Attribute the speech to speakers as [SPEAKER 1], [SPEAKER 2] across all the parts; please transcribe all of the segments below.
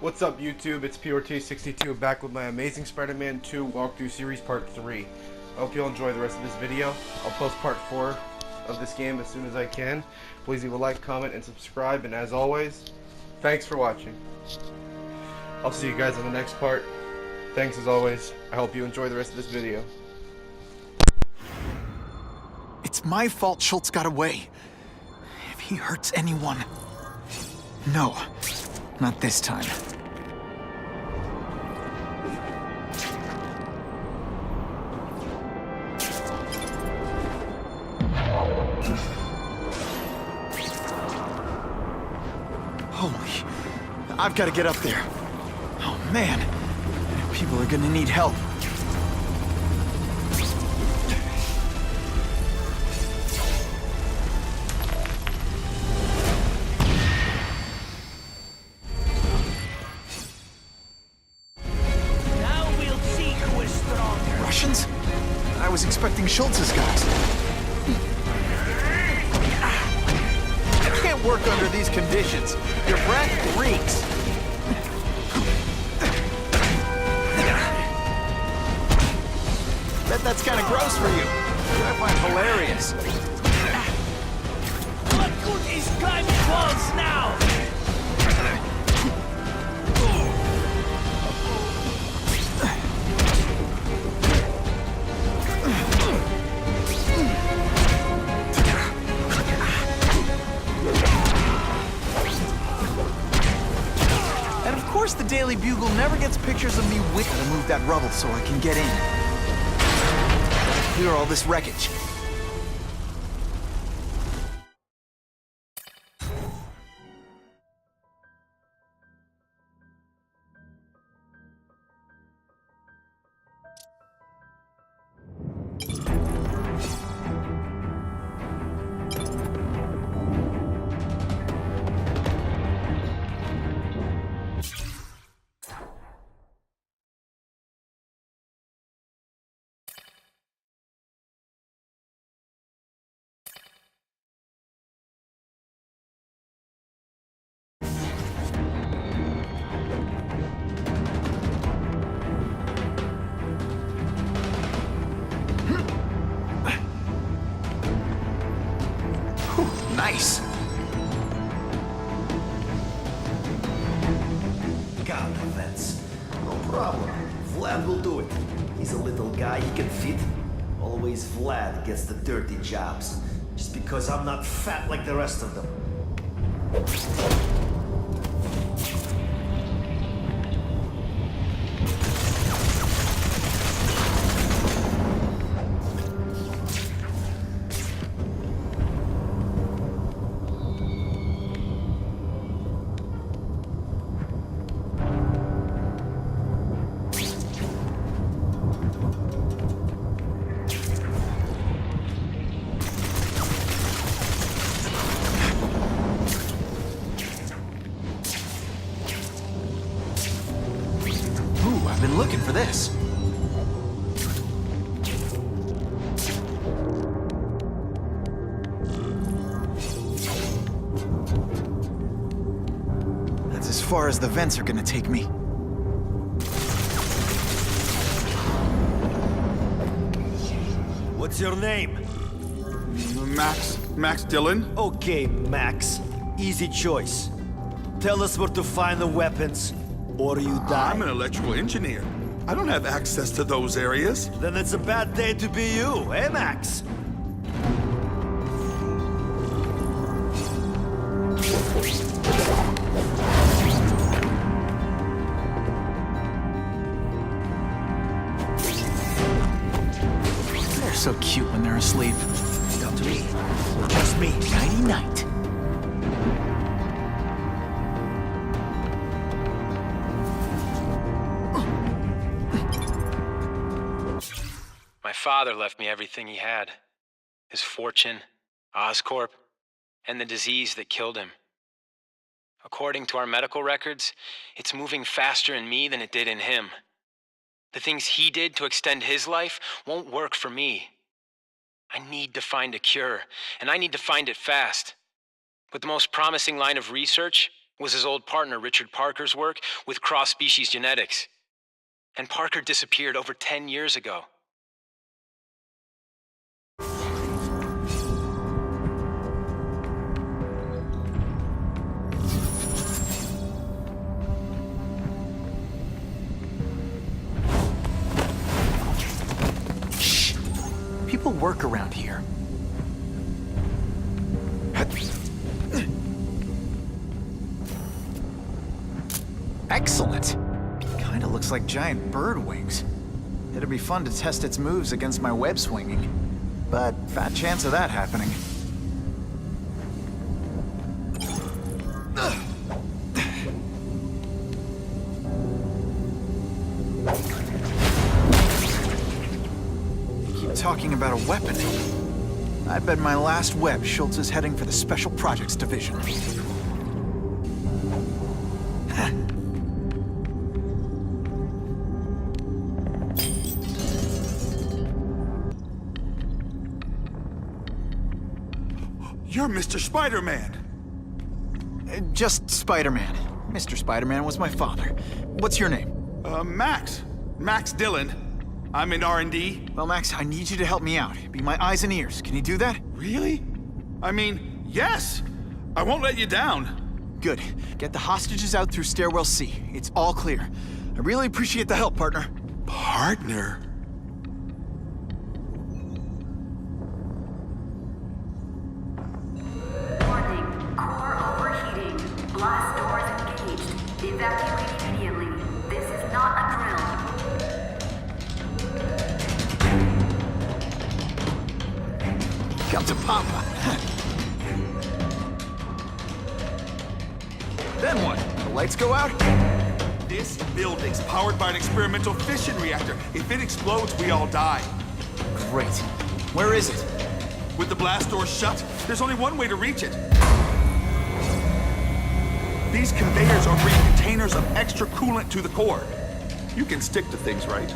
[SPEAKER 1] What's up YouTube, it's PRT62 back with my Amazing Spider-Man 2 walkthrough series part 3. I hope you'll enjoy the rest of this video. I'll post part 4 of this game as soon as I can. Please leave a like, comment, and subscribe, and as always, thanks for watching. I'll see you guys in the next part. Thanks as always. I hope you enjoy the rest of this video.
[SPEAKER 2] It's my fault Schultz got away. If he hurts anyone... No, not this time. Holy... I've got to get up there. Oh, man. People are gonna need help.
[SPEAKER 3] Now we'll see who is stronger.
[SPEAKER 2] Russians? I was expecting Schultz's guys. I can't work under these conditions. Your breath reeks. Bet that's kind of gross for you. I find hilarious.
[SPEAKER 3] What good is climbing walls now?
[SPEAKER 2] And of course the Daily Bugle never gets pictures of me with to move that rubble so I can get in. Clear all this wreckage. Nice.
[SPEAKER 4] Got the vents. No problem. Vlad will do it. He's a little guy, he can fit. Always Vlad gets the dirty jobs. Just because I'm not fat like the rest of them.
[SPEAKER 2] I've been looking for this. That's as far as the vents are gonna take me.
[SPEAKER 4] What's your name?
[SPEAKER 5] Max Dillon?
[SPEAKER 4] Okay, Max. Easy choice. Tell us where to find the weapons, or you die.
[SPEAKER 5] I'm an electrical engineer. I don't have access to those areas.
[SPEAKER 4] Then it's a bad day to be you, eh, Max?
[SPEAKER 2] They're so cute when they're asleep.
[SPEAKER 4] Come to me. Trust me.
[SPEAKER 2] Nighty-night.
[SPEAKER 6] My father left me everything he had. His fortune, Oscorp, and the disease that killed him. According to our medical records, it's moving faster in me than it did in him. The things he did to extend his life won't work for me. I need to find a cure, and I need to find it fast. With the most promising line of research, was his old partner Richard Parker's work with cross-species genetics. And Parker disappeared over 10 years ago.
[SPEAKER 2] Shh. People work around here. Excellent. Kinda looks like giant bird wings. It'd be fun to test its moves against my web swinging. But fat chance of that happening. Keep talking about a weapon. I bet my last web Schultz is heading for the Special Projects Division.
[SPEAKER 5] You're Mr. Spider-Man.
[SPEAKER 2] Just Spider-Man. Mr. Spider-Man was my father. What's your name?
[SPEAKER 5] Max. Max Dillon. I'm in R&D.
[SPEAKER 2] Well, Max, I need you to help me out. Be my eyes and ears. Can you do that?
[SPEAKER 5] Really? I mean, yes. I won't let you down.
[SPEAKER 2] Good. Get the hostages out through Stairwell C. It's all clear. I really appreciate the help, partner.
[SPEAKER 5] Partner?
[SPEAKER 7] Warning. Core overheating. Blast doors engaged. Evacuate immediately. This is not a drill.
[SPEAKER 2] Come to Papa. Then what? The lights go out?
[SPEAKER 5] This building's powered by an experimental fission reactor. If it explodes, we all die.
[SPEAKER 2] Great. Where is it?
[SPEAKER 5] With the blast doors shut, there's only one way to reach it. These conveyors are bringing containers of extra coolant to the core. You can stick to things, right?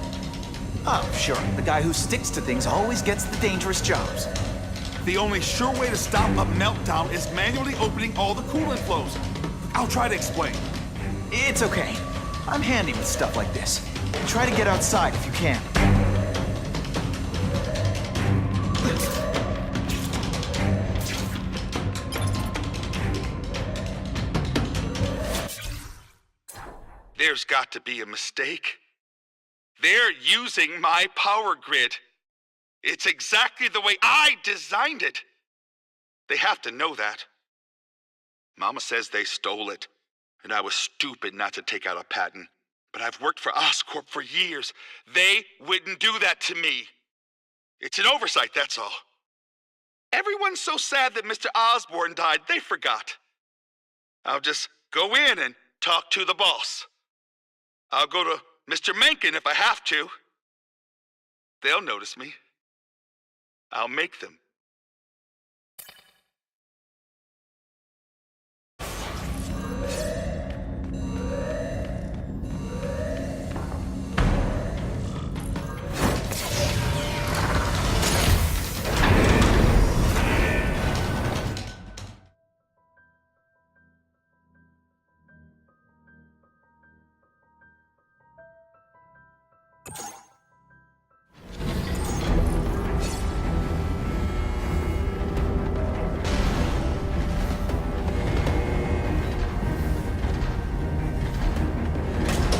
[SPEAKER 2] Oh, sure. The guy who sticks to things always gets the dangerous jobs.
[SPEAKER 5] The only sure way to stop a meltdown is manually opening all the coolant flows. I'll try to explain.
[SPEAKER 2] It's okay. I'm handy with stuff like this. Try to get outside if you can.
[SPEAKER 5] There's got to be a mistake. They're using my power grid. It's exactly the way I designed it. They have to know that. Mama says they stole it, and I was stupid not to take out a patent. But I've worked for Oscorp for years. They wouldn't do that to me. It's an oversight, that's all. Everyone's so sad that Mr. Osborn died, they forgot. I'll just go in and talk to the boss. I'll go to Mr. Mencken if I have to. They'll notice me. I'll make them.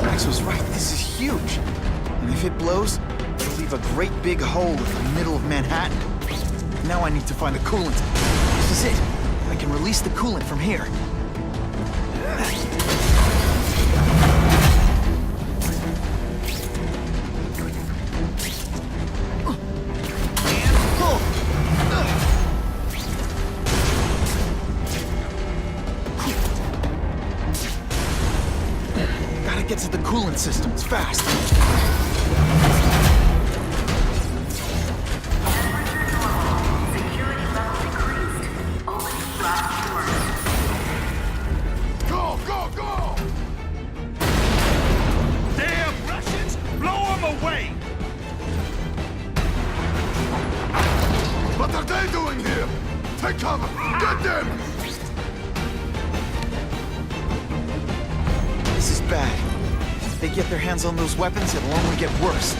[SPEAKER 2] Max was right. This is huge. And if it blows, it'll leave a great big hole in the middle of Manhattan. Now I need to find the coolant. This is it. I can release the coolant from here. And pull. Gotta get to the coolant systems fast.
[SPEAKER 7] Security level increased. Opening blast doors.
[SPEAKER 5] Go, go, go! Damn Russians! Blow them away!
[SPEAKER 8] What are they doing here? Take cover! Get them!
[SPEAKER 2] they get their hands on those weapons, it'll only get worse.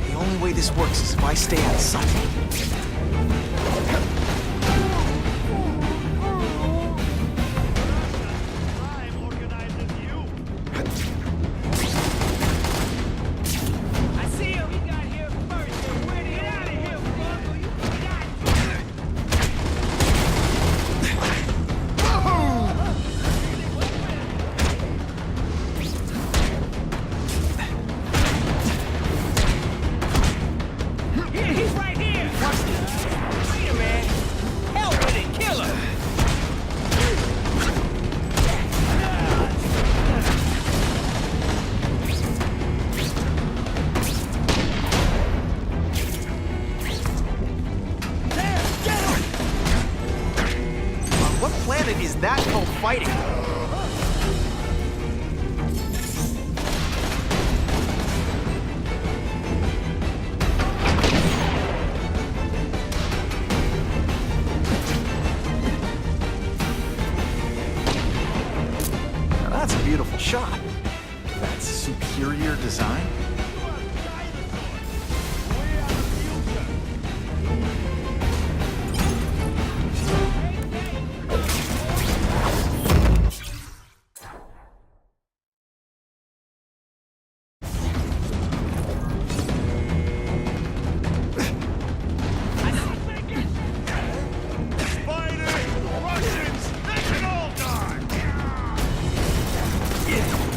[SPEAKER 2] The only way this works is if I stay out of sight.
[SPEAKER 3] I see him. He got here first. Where to get out of here, Bungle? You Here, he's right here. Watch this. Wait a minute. Hell with it. Kill him. There, get him.
[SPEAKER 2] On what planet is that called fighting? Now that's a beautiful shot. That's superior design.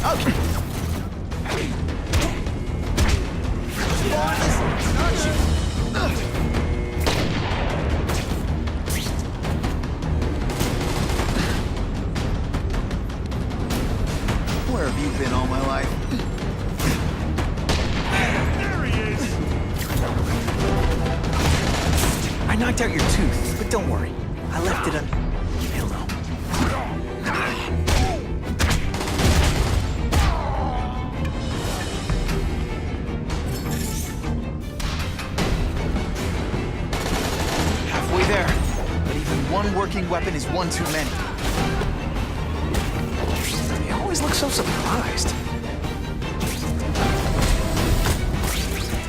[SPEAKER 2] Okay. Where have you been all my life?
[SPEAKER 3] There he is.
[SPEAKER 2] I knocked out your tooth, but don't worry. I left it He'll know. Halfway there. But even one working weapon is one too many. They always look so surprised.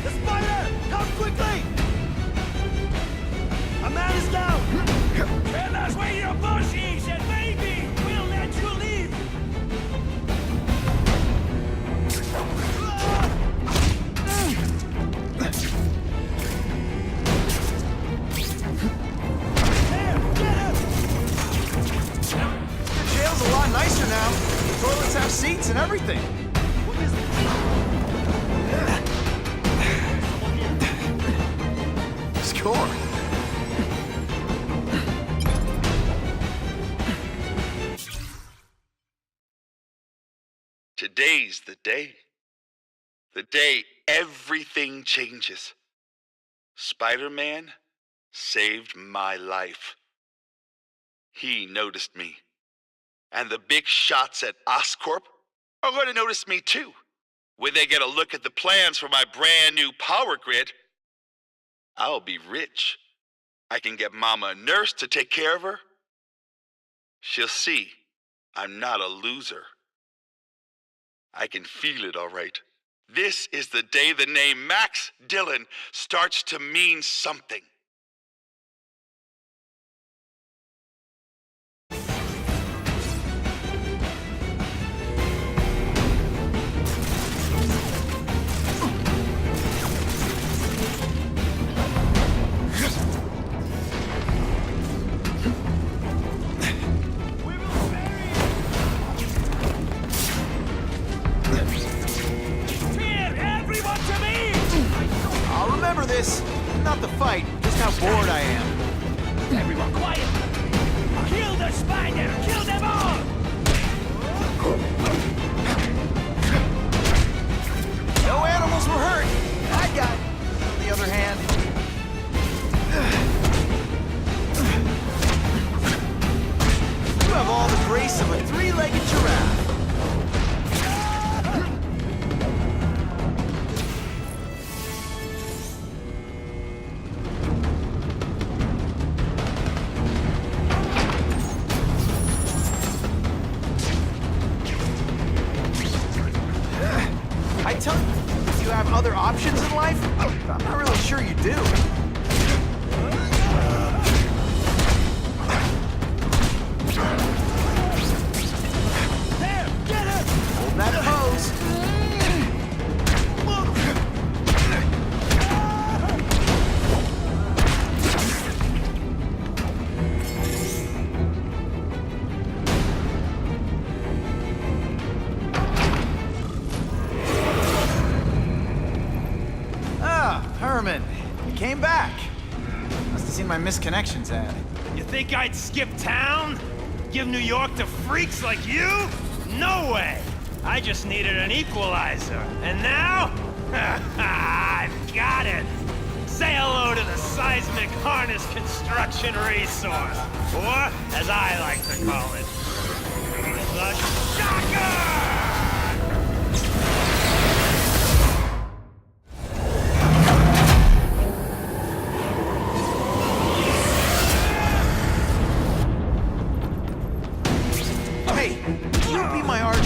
[SPEAKER 3] The spider! Come quickly! A man is down! Tell us where your boss is, and maybe we'll let you leave! There, get him!
[SPEAKER 2] Your jail's a lot nicer now. Toilets have seats and everything. Score.
[SPEAKER 5] Today's the day. The day everything changes. Spider-Man saved my life. He noticed me. And the big shots at Oscorp are going to notice me too. When they get a look at the plans for my brand new power grid, I'll be rich. I can get Mama a nurse to take care of her. She'll see I'm not a loser. I can feel it all right. This is the day the name Max Dillon starts to mean something.
[SPEAKER 3] Fear everyone to me!
[SPEAKER 2] I'll remember this. Not the fight, just how bored I am.
[SPEAKER 3] Everyone quiet! Kill the spider! Kill them all!
[SPEAKER 2] No animals were hurt. I got, on the other hand. You have all the grace of a three-legged giraffe. tell you, you have other options in life? I'm not really sure you do.
[SPEAKER 3] There, get her!
[SPEAKER 2] Hold that pose. Herman, you came back. Must have seen my misconnections ad.
[SPEAKER 3] You think I'd skip town? Give New York to freaks like you? No way! I just needed an equalizer. And now? I've got it! Say hello to the seismic harness construction resource. Or, as I like to call it, the Shocker!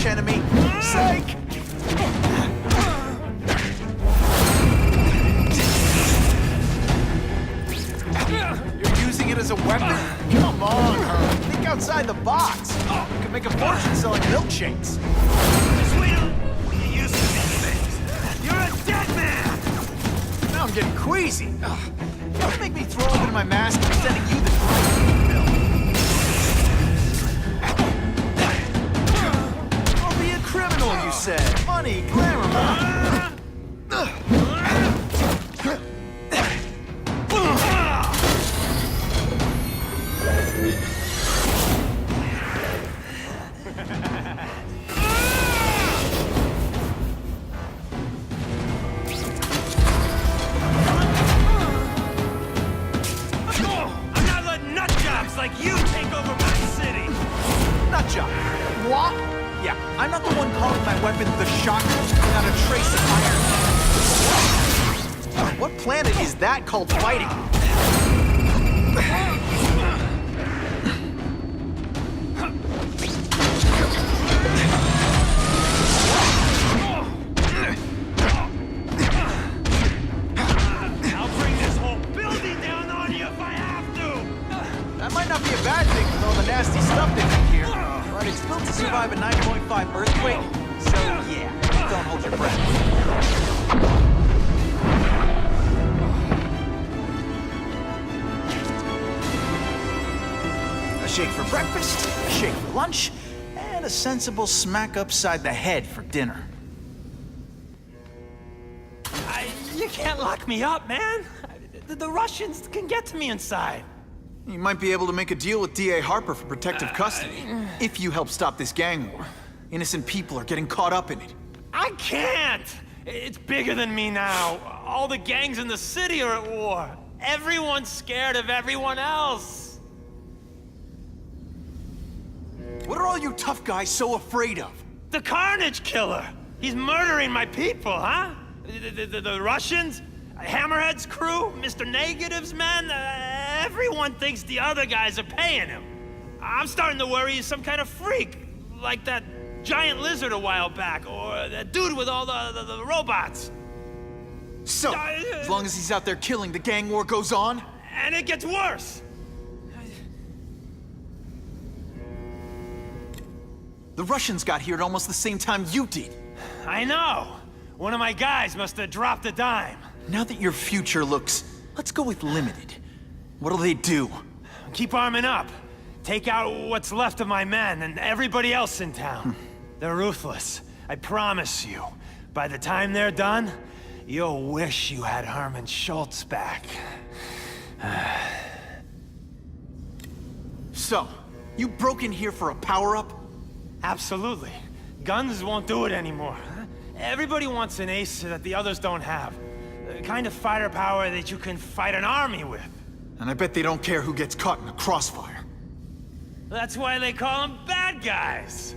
[SPEAKER 2] Enemy. Psych! You're using it as a weapon? Come on, Herman. Think outside the box. You could make a fortune selling milkshakes.
[SPEAKER 3] Sweet, you used to be things. You're a dead man!
[SPEAKER 2] Now I'm getting queasy. Don't make me throw open my mask and sending you the bill. Criminal, you said. Money, glamour.
[SPEAKER 3] I'm not letting nut jobs like you take over my city.
[SPEAKER 2] Nut job. What? Yeah, I'm not the one calling my weapon the Shocker without a trace of iron. What planet is that called fighting?
[SPEAKER 3] I'll bring this whole building down on you if I have to.
[SPEAKER 2] That might not be a bad thing with all the nasty stuff they make here. But it's built to survive a 9.5 earthquake, so yeah, don't hold your breath. A shake for breakfast, a shake for lunch, and a sensible smack upside the head for dinner.
[SPEAKER 3] You can't lock me up, man. The Russians can get to me inside.
[SPEAKER 2] You might be able to make a deal with D.A. Harper for protective custody, if you help stop this gang war. Innocent people are getting caught up in it.
[SPEAKER 3] I can't! It's bigger than me now. All the gangs in the city are at war. Everyone's scared of everyone else.
[SPEAKER 2] What are all you tough guys so afraid of?
[SPEAKER 3] The Carnage Killer! He's murdering my people, huh? The Russians? Hammerhead's crew? Mr. Negative's men? Everyone thinks the other guys are paying him. I'm starting to worry he's some kind of freak. Like that giant lizard a while back, or that dude with all the robots.
[SPEAKER 2] So, as long as he's out there killing, the gang war goes on?
[SPEAKER 3] And it gets worse!
[SPEAKER 2] The Russians got here at almost the same time you did.
[SPEAKER 3] I know! One of my guys must have dropped a dime.
[SPEAKER 2] Now that your future looks, let's go with limited. What'll they do?
[SPEAKER 3] Keep arming up. Take out what's left of my men and everybody else in town. They're ruthless. I promise you. By the time they're done, you'll wish you had Herman Schultz back.
[SPEAKER 2] So, you broke in here for a power-up?
[SPEAKER 3] Absolutely. Guns won't do it anymore. Everybody wants an ace that the others don't have. The kind of fighter power that you can fight an army with.
[SPEAKER 2] And I bet they don't care who gets caught in the crossfire.
[SPEAKER 3] That's why they call them bad guys.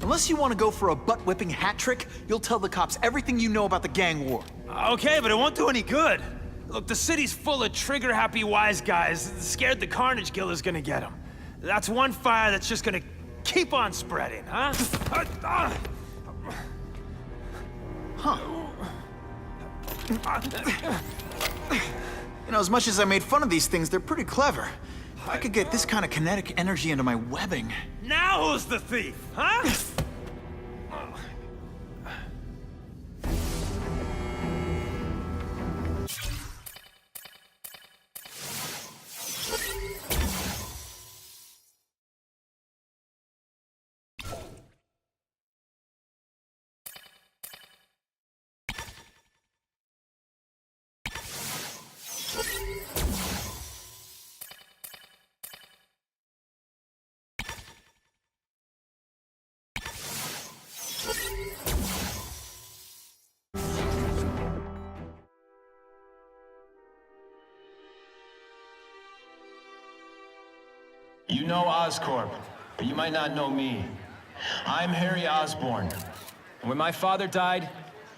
[SPEAKER 2] Unless you want to go for a butt-whipping hat trick, you'll tell the cops everything you know about the gang war.
[SPEAKER 3] Okay, but it won't do any good. Look, the city's full of trigger-happy wise guys scared the Carnage Killer's gonna get them. That's one fire that's just gonna keep on spreading, huh?
[SPEAKER 2] You know, as much as I made fun of these things, they're pretty clever. I could get this kind of kinetic energy into my webbing.
[SPEAKER 3] Now who's the thief, huh?
[SPEAKER 6] You know Oscorp, but you might not know me. I'm Harry Osborn. And when my father died,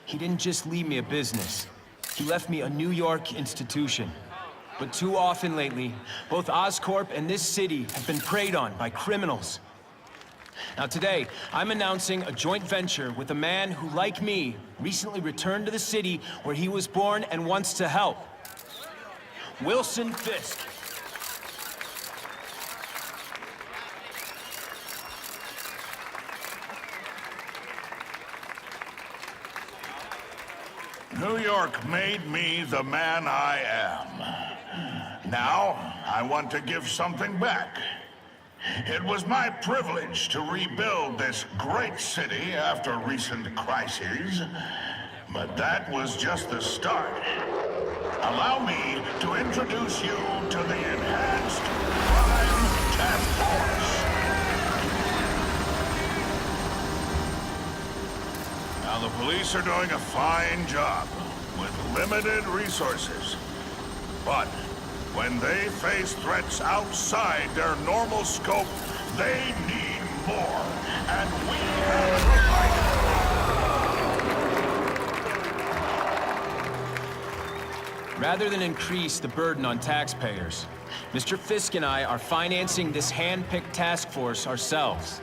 [SPEAKER 6] he didn't just leave me a business. He left me a New York institution. But too often lately, both Oscorp and this city have been preyed on by criminals. Now today, I'm announcing a joint venture with a man who, like me, recently returned to the city where he was born and wants to help. Wilson Fisk.
[SPEAKER 8] New York made me the man I am. Now, I want to give something back. It was my privilege to rebuild this great city after recent crises, but that was just the start. Allow me to introduce you to the Enhanced Crime Task Force. Now, the police are doing a fine job with limited resources. But when they face threats outside their normal scope, they need more. And we have provided.
[SPEAKER 6] Rather than increase the burden on taxpayers, Mr. Fisk and I are financing this hand-picked task force ourselves.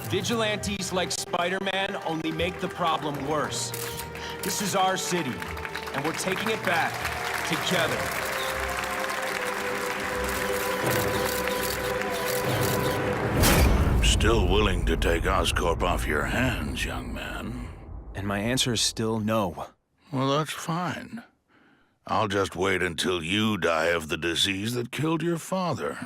[SPEAKER 6] Vigilantes like Spider-Man only make the problem worse. This is our city, and we're taking it back together.
[SPEAKER 8] I'm still willing to take Oscorp off your hands, young man.
[SPEAKER 6] And my answer is still no.
[SPEAKER 8] Well, that's fine. I'll just wait until you die of the disease that killed your father.